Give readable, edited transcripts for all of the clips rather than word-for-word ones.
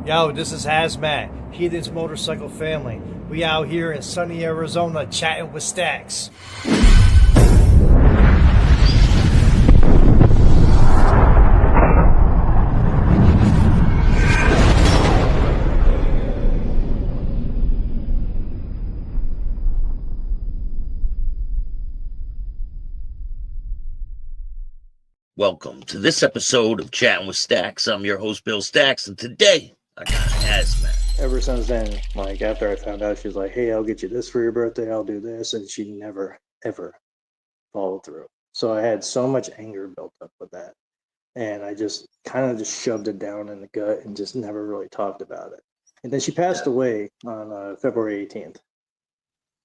Yo, this is Hazmat Heathens motorcycle family. We out here in sunny Arizona chatting with Staxx. Welcome to this episode of Chatting with Staxx. I'm your host, Bill Staxx, and today I got Hazmat. Ever since then, like after I found out, she's like, "Hey, I'll get you this for your birthday. I'll do this," and she never ever followed through. So I had so much anger built up with that, and I just kind of just shoved it down in the gut and just never really talked about it. And then she passed away on February 18th.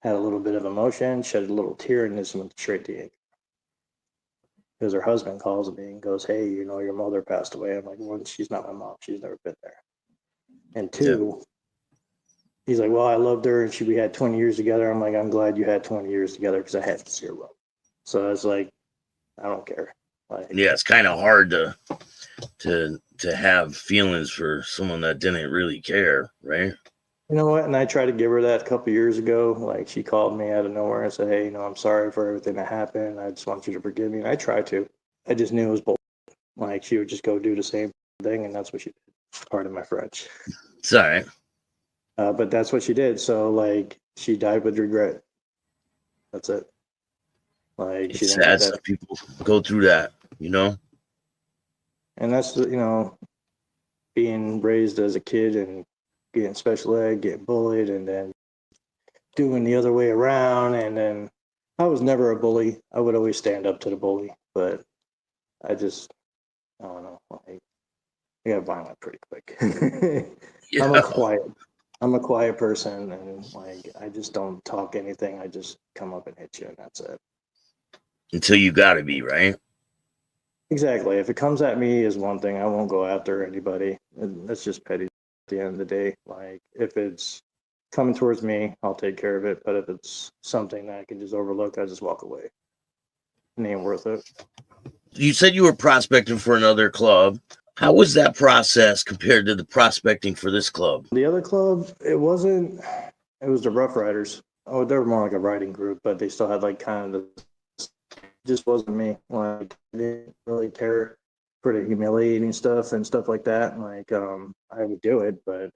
Had a little bit of emotion, shed a little tear, and just went straight to anger. Because her husband calls me and goes, "Hey, you know, your mother passed away." I'm like, "One, she's not my mom. She's never been there." And two, he's like, "Well, I loved her and we had 20 years together." I'm like, "I'm glad you had 20 years together because I had 0." So I was like, I don't care. Like, yeah, it's kind of hard to have feelings for someone that didn't really care, right? You know what? And I tried to give her that a couple of years ago. Like, she called me out of nowhere and said, "Hey, you know, I'm sorry for everything that happened. I just want you to forgive me." And I tried to. I just knew it was bull. Like, she would just go do the same thing, and that's what she did. Pardon my French. It's all right. But that's what she did. So, like, she died with regret. That's it. Like, she It's didn't sad get some that. people go through that, you know? And that's, you know, being raised as a kid and getting special ed, getting bullied, and then doing the other way around. And then I was never a bully. I would always stand up to the bully, but I don't know. Like, I got violent pretty quick. Yeah. I'm a quiet person, and like, I just don't talk anything. I just come up and hit you, and that's it. Until you gotta be, right? Exactly. If it comes at me is one thing. I won't go after anybody. And that's just petty at the end of the day. Like, if it's coming towards me, I'll take care of it. But if it's something that I can just overlook, I just walk away. It ain't worth it. You said you were prospecting for another club. How was that process compared to the prospecting for this club? The other club, it was the Rough Riders. Oh, they were more like a riding group, but they still had like kind of just wasn't me. Like, I didn't really care for the humiliating stuff and stuff like that. Like, I would do it, but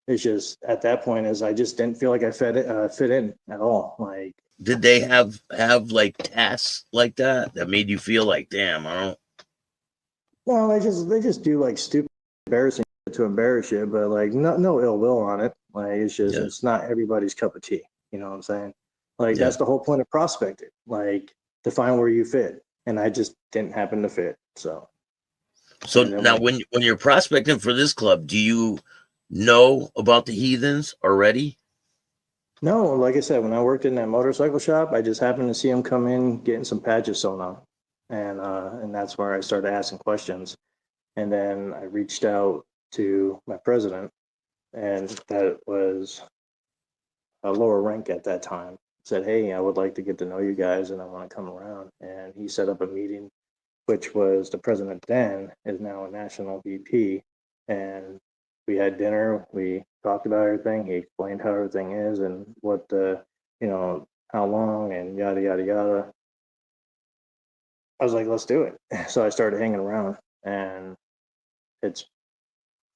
it's just at that point is I just didn't feel like I fit in at all. Like, Did they have like tasks like that made you feel like, damn, I don't? no, they just do like stupid, embarrassing shit to embarrass you, but like no ill will on it. Like, it's just It's not everybody's cup of tea. You know what I'm saying? Like, that's the whole point of prospecting. Like, to find where you fit, and I just didn't happen to fit. So Now, when you're prospecting for this club, do you know about the Heathens already? No, like I said, when I worked in that motorcycle shop, I just happened to see him come in getting some patches sewn on, and that's where I started asking questions, and then I reached out to my president, and that was a lower rank at that time. Said, "Hey, I would like to get to know you guys, and I want to come around." And he set up a meeting, which was the president then is now a national VP, and we had dinner. We talked about everything. He explained how everything is and what you know, how long and yada yada yada. I was like, "Let's do it." So I started hanging around, and it's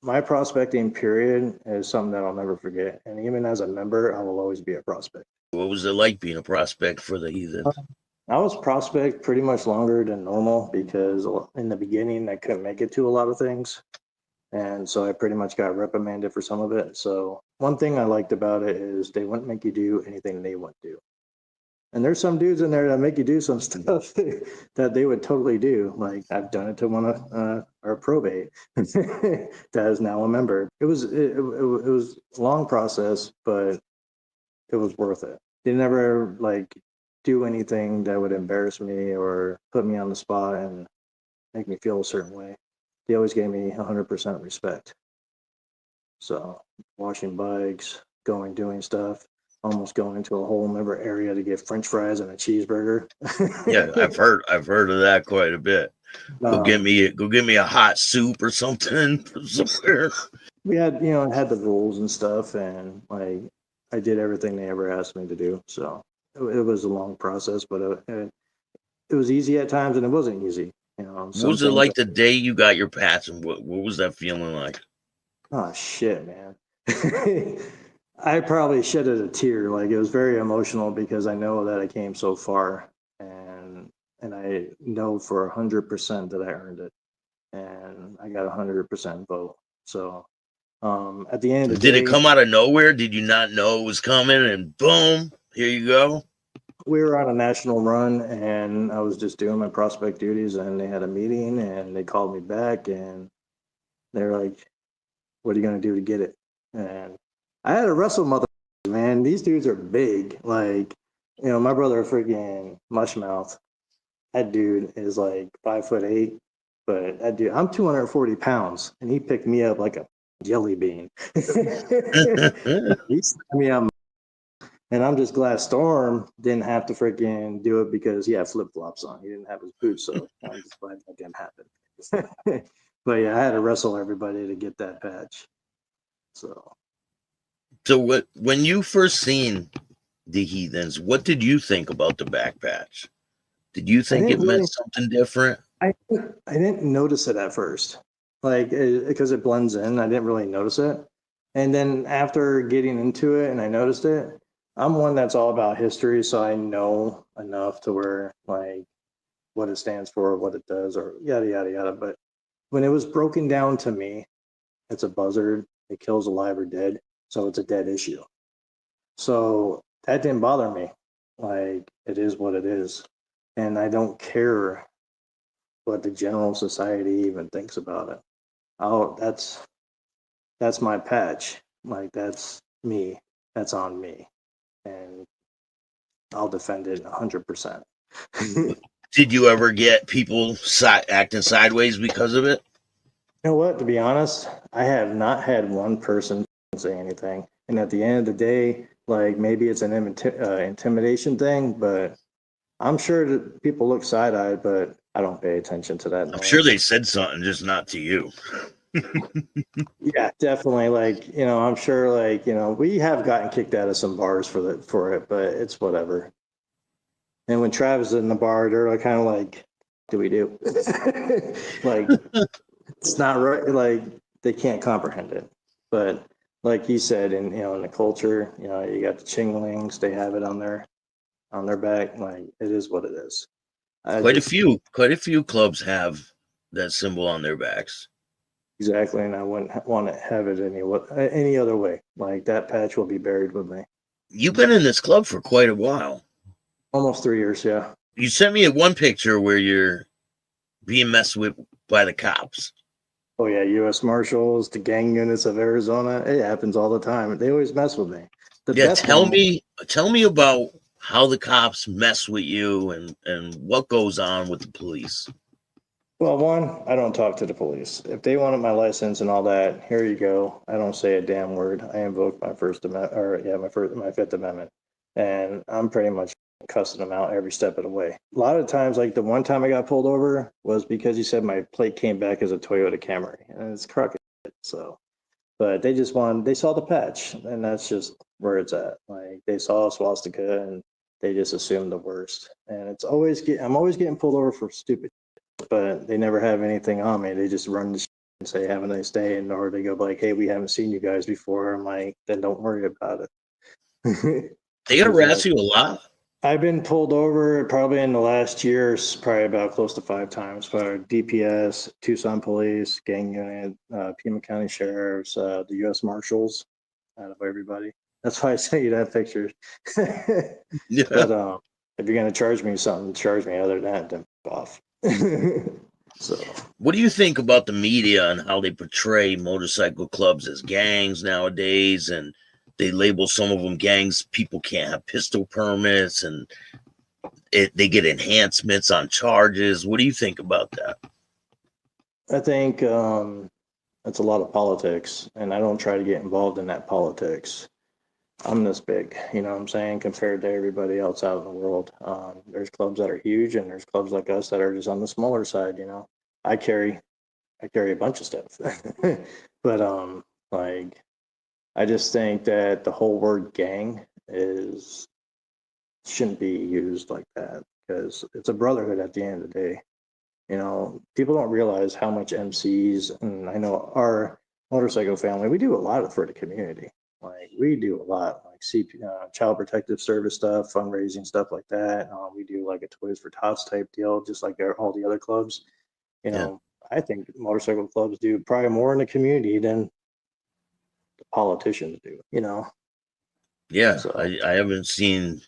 my prospecting period is something that I'll never forget. And even as a member, I will always be a prospect. What was it like being a prospect for the Heathens? I was prospect pretty much longer than normal because in the beginning I couldn't make it to a lot of things. And so I pretty much got reprimanded for some of it. So one thing I liked about it is they wouldn't make you do anything they wouldn't do. And there's some dudes in there that make you do some stuff that they would totally do. Like, I've done it to one of our probate that is now a member. It was a long process, but it was worth it. They never like do anything that would embarrass me or put me on the spot and make me feel a certain way. They always gave me 100% respect. So washing bikes, doing stuff, almost going into a whole member area to get French fries and a cheeseburger. Yeah, I've heard of that quite a bit. Go get me a hot soup or something from somewhere. we had, had the rules and stuff, and like I did everything they ever asked me to do. So it was a long process, but it was easy at times, and it wasn't easy. What Some was it things. like the day you got your patch, and what was that feeling like? Oh shit, man. I probably shedded a tear. Like it was very emotional because I know that I came so far, and I know for 100% that I earned it, and I got 100% vote. So at the end of the Did it day, come out of nowhere? Did you not know it was coming? And boom, here you go. we were on a national run, and I was just doing my prospect duties, and they had a meeting, and they called me back, and they're like, "What are you gonna do to get it?" And I had to wrestle mother, man. These dudes are big. Like, my brother, freaking mushmouth. That dude is like 5'8", but that dude, I'm 240 pounds, and he picked me up like a jelly bean. He slammed me out, and I'm just glad Storm didn't have to freaking do it because he had flip flops on. He didn't have his boots, so I'm just glad that didn't happen. But yeah, I had to wrestle everybody to get that patch. So So when you first seen the Heathens, what did you think about the back patch? Did you I think it didn't meant really, something different? I didn't notice it at first, like because it blends in. I didn't really notice it, and then after getting into it and I noticed it, I'm one that's all about history, so I know enough to where like what it stands for, what it does, or yada yada yada. But when it was broken down to me, it's a buzzard. It kills alive or dead, so it's a dead issue. So that didn't bother me. Like it is what it is, and I don't care what the general society even thinks about it. Oh, that's my patch. Like that's me. That's on me, and I'll defend it 100%. You Did you ever get people acting sideways because of it? know what? To be honest, I have not had one person say anything. And at the end of the day, like maybe it's an intimidation thing, but I'm sure that people look side eyed, but I don't pay attention to that I'm sure noise. they said something, just not to you. Yeah, definitely. Like, I'm sure like, we have gotten kicked out of some bars for it, but it's whatever. And when Travis is in the bar, they're like kind of like, do we do? Like, it's not right. Like, they can't comprehend it. But like you said, in the culture, you got the Chinglings, they have it on their back. Like, it is what it is. I just Quite a few clubs have that symbol on their backs. exactly, and I wouldn't want to have it any other way. Like that patch will be buried with me. You've been in this club for quite a while. Almost 3 years, yeah. You sent me one picture where you're being messed with by the cops. Oh yeah, U.S. Marshals, the gang units of Arizona. It happens all the time. They always mess with me. The Yeah, best one, tell me about how the cops mess with you and what goes on with the police. well, one, I don't talk to the police. If they wanted my license and all that, here you go. I don't say a damn word. I invoke my First Amendment, or yeah, my Fifth Amendment, and I'm pretty much cussing them out every step of the way. A lot of times, like the one time I got pulled over was because he said my plate came back as a Toyota Camry, and it's crooked. So, but they saw the patch, and that's just where it's at. Like they saw a swastika, and they just assumed the worst. And I'm always getting pulled over for stupid, but they never have anything on me. They just run the and say, "Have a nice day," and or they go like, "Hey, we haven't seen you guys before." I'm like, then don't worry about it. They Because harass you a lot. I've been pulled over probably in the last year, probably about close to 5 times by DPS, Tucson Police, Gang Unit, Pima County Sheriffs, the U.S. Marshals, out of everybody. That's why I sent you that picture. Yeah. But if you're gonna charge me something, charge me other than that, then off. So What do you think about the media and how they portray motorcycle clubs as gangs nowadays? And they label some of them gangs. People can't have pistol permits, and they get enhancements on charges. What do you think about that? I think it's a lot of politics, and I don't try to get involved in that politics. I'm this big, you know what I'm saying, compared to everybody else out in the world. There's clubs that are huge, and there's clubs like us that are just on the smaller side. I carry I carry a bunch of stuff, but Like, I just think that the whole word gang shouldn't be used like that, because it's a brotherhood at the end of the day. You know, people don't realize how much MCs, and I know our motorcycle family, we do a lot for the community. Like, we do a lot, like child protective service stuff, fundraising stuff like that. We do like a Toys for Tots type deal, just like all the other clubs. You Yeah. know, I think motorcycle clubs do probably more in the community than the politicians do. You know, Yeah, so I haven't seen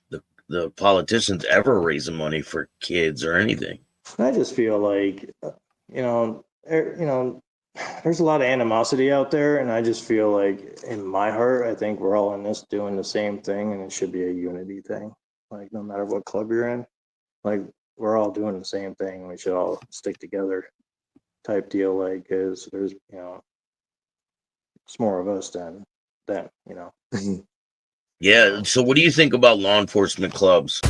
the politicians ever raising money for kids or anything. I just feel like, you know, there's a lot of animosity out there, and I just feel like in my heart, I think we're all in this doing the same thing, and it should be a unity thing. Like, no matter what club you're in, like, we're all doing the same thing. We should all stick together, type deal. Like, because there's, it's more of us than them. Yeah. So what do you think about law enforcement clubs?